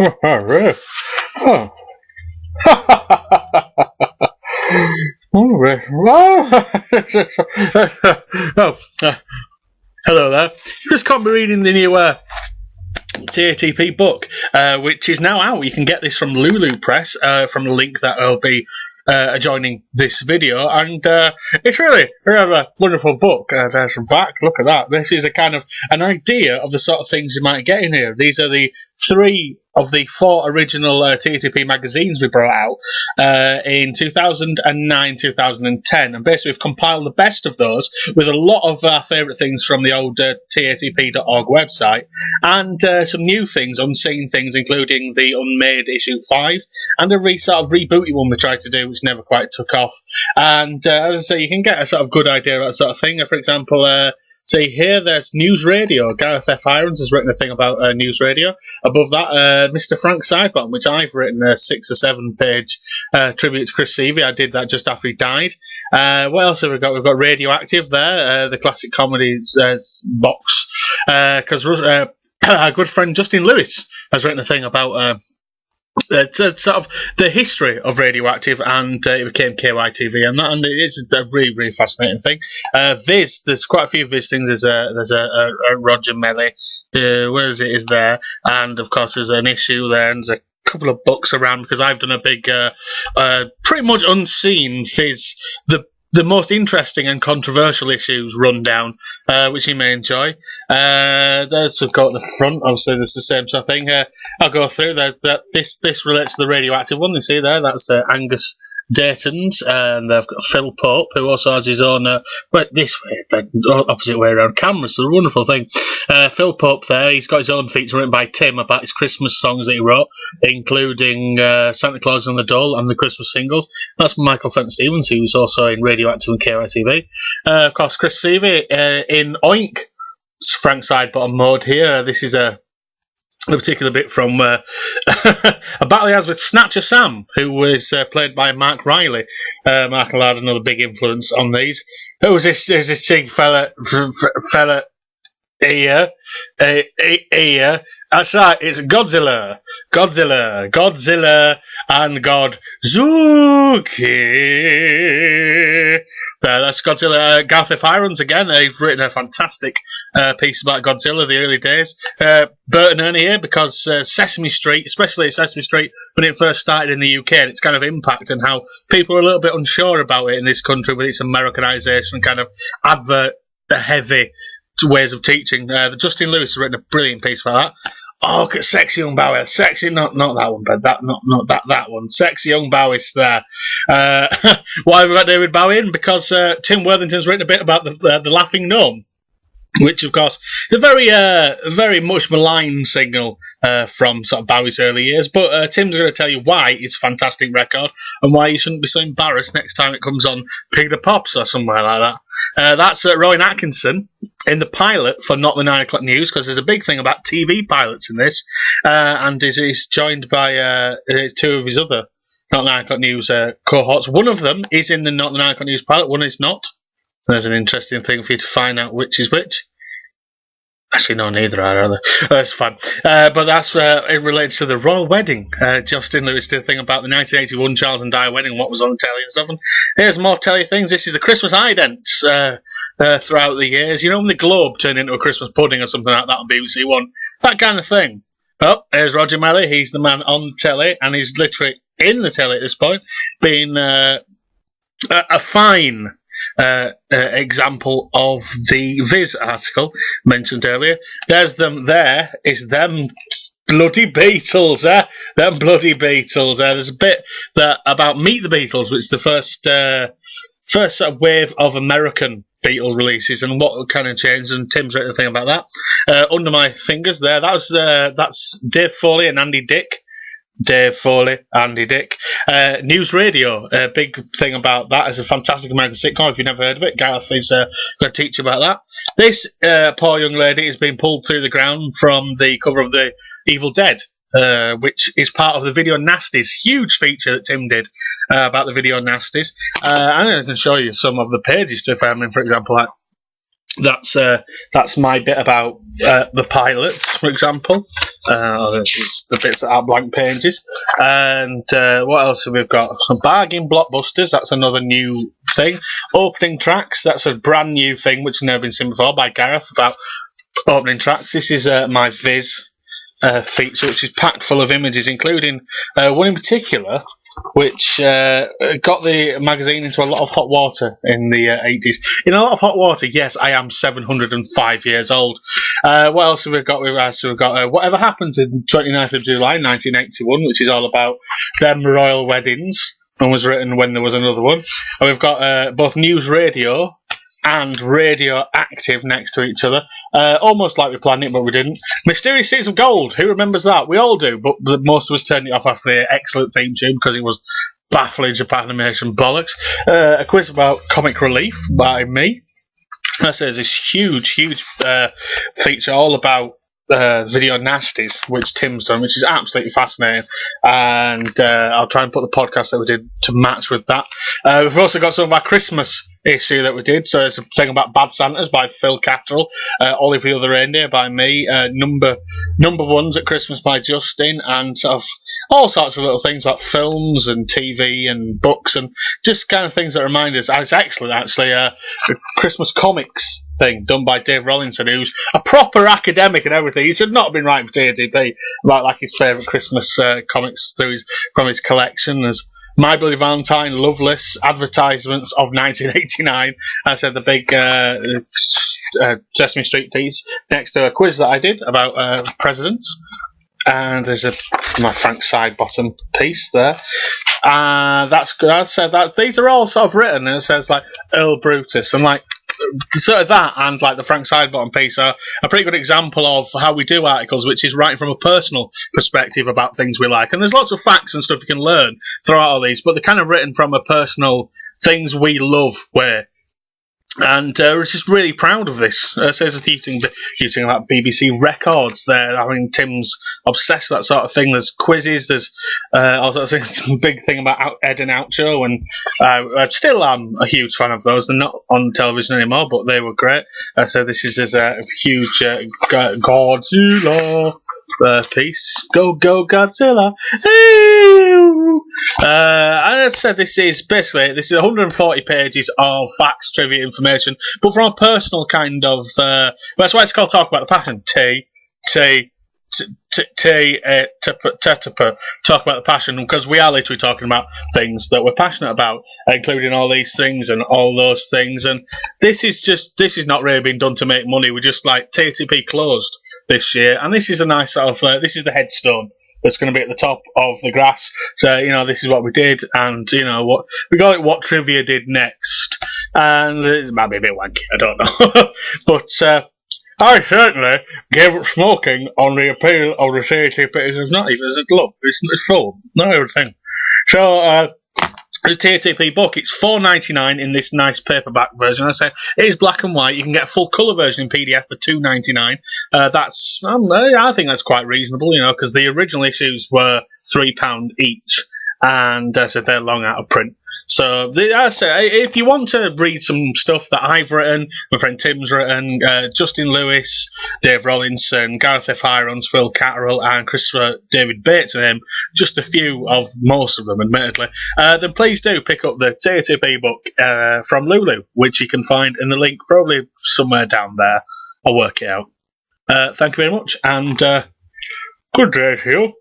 Oh. Hello there. Just can't be reading the new TATP book, which is now out. You can get this from Lulu Press, from the link that will be adjoining this video, and it's really a wonderful book. There's the back. Look at that. This is a kind of an idea of the sort of things you might get in here. These are the 3 of the 4 original TATP magazines we brought out in 2009, 2010, and basically we've compiled the best of those with a lot of our favourite things from the old tatp.org website, and some new things, unseen things, including the Unmade issue 5 and a sort of rebooty one we tried to do, which never quite took off. And as I say, you can get a sort of good idea of that sort of thing. For example, see here, there's News Radio. Gareth F. Irons has written a thing about News Radio. Above that, Mr. Frank Sidebottom, which I've written a 6 or 7 page tribute to Chris Seavey. I did that just after he died. What else have we got? We've got Radioactive there, the classic comedies box. Because our good friend Justin Lewis has written a thing about sort of the history of Radioactive, and it became KYTV, and it is a really, really fascinating thing. Viz, there's quite a few Viz things. There's a Roger Melly, where is it? Is there, and of course there's an issue there, and there's a couple of books around, because I've done a big, pretty much unseen Viz, the most interesting and controversial issues rundown, which you may enjoy. There's we've got the front. Obviously, there's the same sort of thing. I'll go through that. This relates to the Radioactive one. You see there, that's Angus Dayton's, and they've got Phil Pope, who also has his own this way, but opposite way around cameras. So a wonderful thing. Phil Pope there, he's got his own feature written by Tim about his Christmas songs that he wrote, including Santa Claus and the Doll and the Christmas singles. That's Michael Fenton Stevens, who's also in Radioactive and KYTV. Of course, Chris Seavey in Oink, Frank Sidebottom mode here. This is a particular bit from a battle he has with Snatcher Sam, who was played by Mark Riley. Mark had another big influence on these. Who was this cheeky fella here? That's right, it's Godzilla, and Godzuki. That's Godzilla. Gareth F. Irons again. He's written a fantastic piece about Godzilla, the early days. Bert and Ernie here, because Sesame Street, especially Sesame Street, when it first started in the UK, and its kind of impact and how people are a little bit unsure about it in this country with its Americanization, kind of advert heavy ways of teaching. Justin Lewis has written a brilliant piece about that. Oh, look at Sexy Young Bowie. Sexy, not that one, but not that one. Sexy Young Bowie's there. Why have we got David Bowie in? Because Tim Worthington's written a bit about the Laughing Gnome, which, of course, is a very much maligned signal from sort of Bowie's early years. But Tim's going to tell you why it's a fantastic record and why you shouldn't be so embarrassed next time it comes on Pig the Pops or somewhere like that. That's Rowan Atkinson in the pilot for Not the 9 O'Clock News, because there's a big thing about TV pilots in this, and he's joined by 2 of his other Not the 9 O'Clock News cohorts. One of them is in the Not the 9 O'Clock News pilot, one is not. There's an interesting thing for you to find out which is which. Actually, no, neither are they? That's fine. But that's it relates to the royal wedding. Justin Lewis did a thing about the 1981 Charles and Di wedding, what was on the telly and stuff. And here's more telly things. This is the Christmas idents throughout the years. You know when the Globe turned into a Christmas pudding or something like that on BBC One? That kind of thing. Oh, here's Roger Melly. He's the man on the telly, and he's literally in the telly at this point, being a fine example of the Viz article mentioned earlier. There's them there. It's them bloody Beatles, them bloody Beatles. There's a bit about Meet the Beatles, which is the first sort of wave of American Beatle releases and what kind of changed, and Tim's written a thing about that. Under My Fingers there, that's Dave Foley and Andy Dick. Dave Foley, Andy Dick. News Radio, a big thing about that is a fantastic American sitcom. If you've never heard of it, Gareth is going to teach you about that. This poor young lady has been pulled through the ground from the cover of The Evil Dead, which is part of the Video Nasties, huge feature that Tim did about the Video Nasties. And I can show you some of the pages, if I mean, for example, that's my bit about the pilots, for example. This is the bits that are blank pages. And what else have we got? Some bargain blockbusters. That's another new thing. Opening tracks. That's a brand new thing which has never been seen before by Gareth about opening tracks. This is my Viz feature, which is packed full of images, including one in particular, which got the magazine into a lot of hot water in the 80s. In a lot of hot water, yes, I am 705 years old. What else have we got? We've got Whatever Happened in 29th of July 1981, which is all about them royal weddings, and was written when there was another one. And we've got both News Radio and Radioactive next to each other, almost like we planned it, but we didn't. Mysterious Seas of Gold, who remembers that? We all do, but most of us turned it off after the excellent theme tune because it was baffling Japanimation bollocks. A quiz about comic relief by me. That says this huge feature all about video nasties, which Tim's done, which is absolutely fascinating, and I'll try and put the podcast that we did to match with that. We've also got some of our Christmas issue that we did, so it's a thing about Bad Santas by Phil Cattrall, Olivia the Reindeer by me, number ones at Christmas by Justin, and sort of all sorts of little things about films and TV and books and just kind of things that remind us. It's excellent, actually. A Christmas comics thing done by Dave Rollinson, who's a proper academic and everything. He should not have been writing for TATP about like his favourite Christmas comics from his collection. There's My Bloody Valentine, Loveless, Advertisements of 1989. I said the big Sesame Street piece next to a quiz that I did about presidents. And there's my Frank Sidebottom piece there. That's good. I said that these are all sort of written, and it says like Earl Brutus, and like sort of that, and like the Frank Sidebottom piece are a pretty good example of how we do articles, which is writing from a personal perspective about things we like. And there's lots of facts and stuff you can learn throughout all these, but they're kind of written from a personal things we love way. And we're just really proud of this. Says a few things about BBC records there. I mean, Tim's obsessed with that sort of thing. There's quizzes, there's also some big thing about Ed and Oucho, and I still am a huge fan of those. They're not on television anymore, but they were great. So this is a huge Godzilla piece. Go Godzilla! I said this is 140 pages of facts, trivia, information, but from a personal kind of. That's why it's called Talk About the Passion. Talk about the passion, because we are literally talking about things that we're passionate about, including all these things and all those things. And this is not really being done to make money. We're just like TATP closed this year, and this is a nice sort of this is the headstone that's going to be at the top of the grass. So, this is what we did, and, what we got it, what trivia did next. And it might be a bit wanky, I don't know. But I certainly gave up smoking on the appeal of the TATP. It's not even, it's full, not everything. So, this TATP book, it's $4.99 in this nice paperback version. I say it is black and white. You can get a full colour version in PDF for $2.99. I think that's quite reasonable, because the original issues were £3 each, and I said they're long out of print. So I say if you want to read some stuff that I've written, my friend Tim's written, Justin Lewis, Dave Rollinson, Gareth F. Hirons, Phil Cattrall, and Christopher David Bates, and just a few of most of them, admittedly, then please do pick up the TATP book from Lulu, which you can find in the link probably somewhere down there. I'll work it out. Thank you very much, and good day to you.